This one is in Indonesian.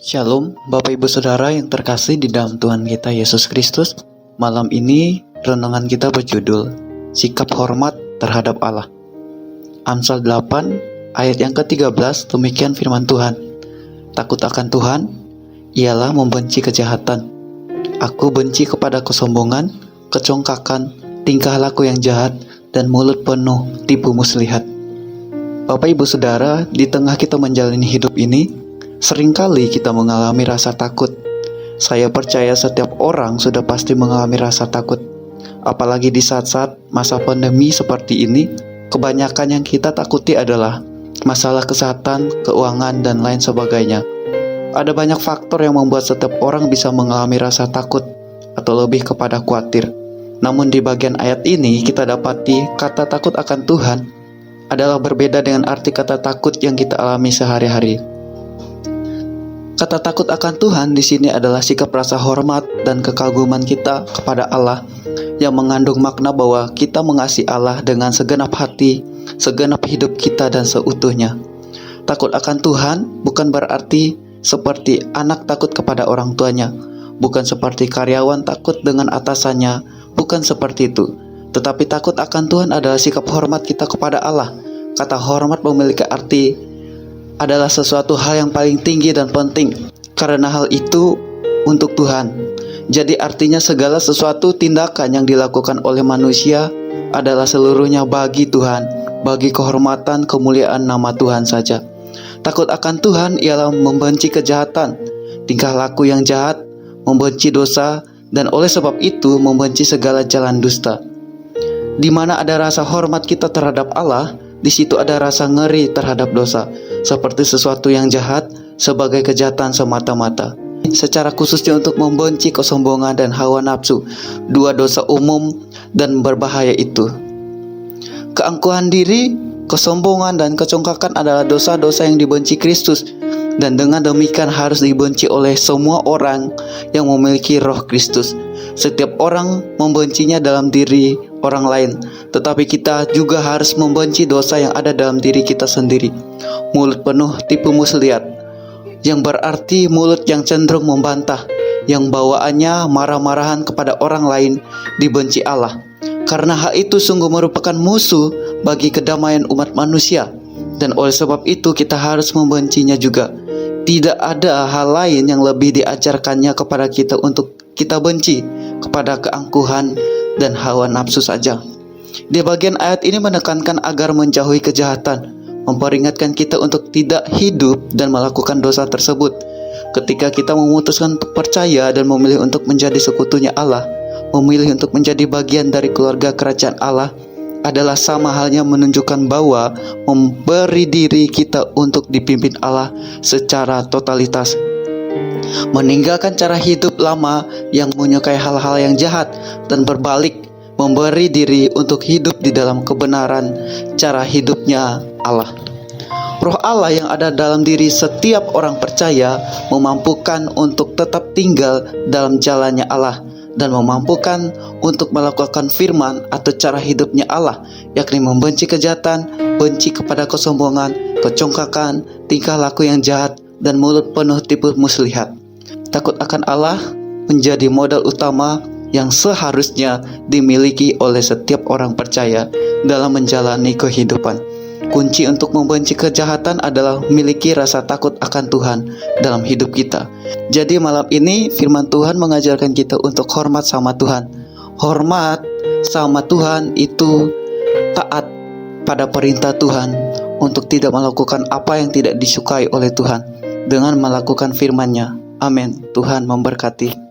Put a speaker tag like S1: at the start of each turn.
S1: Shalom, Bapak Ibu Saudara yang terkasih di dalam Tuhan kita Yesus Kristus. Malam ini renungan kita berjudul Sikap Hormat Terhadap Allah. Amsal 8 ayat yang ke-13, demikian firman Tuhan. Takut akan Tuhan ialah membenci kejahatan. Aku benci kepada kesombongan, kecongkakan, tingkah laku yang jahat, dan mulut penuh tipu muslihat. Bapak Ibu Saudara, di tengah kita menjalani hidup ini, seringkali kita mengalami rasa takut. Saya percaya setiap orang sudah pasti mengalami rasa takut. Apalagi di saat-saat masa pandemi seperti ini, kebanyakan yang kita takuti adalah masalah kesehatan, keuangan, dan lain sebagainya. Ada banyak faktor yang membuat setiap orang bisa mengalami rasa takut atau lebih kepada khawatir. Namun di bagian ayat ini kita dapati kata takut akan Tuhan adalah berbeda dengan arti kata takut yang kita alami sehari-hari. Kata takut akan Tuhan di sini adalah sikap rasa hormat dan kekaguman kita kepada Allah yang mengandung makna bahwa kita mengasihi Allah dengan segenap hati, segenap hidup kita dan seutuhnya. Takut akan Tuhan bukan berarti seperti anak takut kepada orang tuanya, bukan seperti karyawan takut dengan atasannya, bukan seperti itu. Tetapi takut akan Tuhan adalah sikap hormat kita kepada Allah. Kata hormat memiliki arti adalah sesuatu hal yang paling tinggi dan penting, karena hal itu untuk Tuhan. Jadi artinya segala sesuatu tindakan yang dilakukan oleh manusia adalah seluruhnya bagi Tuhan, bagi kehormatan kemuliaan nama Tuhan saja. Takut akan Tuhan ialah membenci kejahatan, tingkah laku yang jahat, membenci dosa, dan oleh sebab itu membenci segala jalan dusta. Di mana ada rasa hormat kita terhadap Allah, di situ ada rasa ngeri terhadap dosa, seperti sesuatu yang jahat sebagai kejahatan semata-mata. Secara khususnya untuk membenci kesombongan dan hawa nafsu, dua dosa umum dan berbahaya itu. Keangkuhan diri, kesombongan, dan kecongkakan adalah dosa-dosa yang dibenci Kristus, dan dengan demikian harus dibenci oleh semua orang yang memiliki roh Kristus. Setiap orang membencinya dalam diri orang lain, tetapi kita juga harus membenci dosa yang ada dalam diri kita sendiri. Mulut penuh tipu muslihat, yang berarti mulut yang cenderung membantah, yang bawaannya marah-marahan kepada orang lain, dibenci Allah. Karena hal itu sungguh merupakan musuh bagi kedamaian umat manusia, dan oleh sebab itu kita harus membencinya juga. Tidak ada hal lain yang lebih diajarkannya kepada kita untuk kita benci kepada keangkuhan dan hawa nafsu saja. Di bagian ayat ini menekankan agar menjauhi kejahatan, memperingatkan kita untuk tidak hidup dan melakukan dosa tersebut. Ketika kita memutuskan untuk percaya dan memilih untuk menjadi sekutunya Allah, memilih untuk menjadi bagian dari keluarga kerajaan Allah, adalah sama halnya menunjukkan bahwa memberi diri kita untuk dipimpin Allah secara totalitas, meninggalkan cara hidup lama yang menyukai hal-hal yang jahat, dan berbalik memberi diri untuk hidup di dalam kebenaran cara hidupnya Allah. Roh Allah yang ada dalam diri setiap orang percaya memampukan untuk tetap tinggal dalam jalannya Allah, dan memampukan untuk melakukan firman atau cara hidupnya Allah, yakni membenci kejahatan, benci kepada kesombongan, kecongkakan, tingkah laku yang jahat, dan mulut penuh tipu muslihat. Takut akan Allah menjadi modal utama yang seharusnya dimiliki oleh setiap orang percaya dalam menjalani kehidupan. Kunci untuk membenci kejahatan adalah memiliki rasa takut akan Tuhan dalam hidup kita. Jadi malam ini firman Tuhan mengajarkan kita untuk hormat sama Tuhan. Hormat sama Tuhan itu taat pada perintah Tuhan untuk tidak melakukan apa yang tidak disukai oleh Tuhan dengan melakukan firman-Nya. Amin. Tuhan memberkati.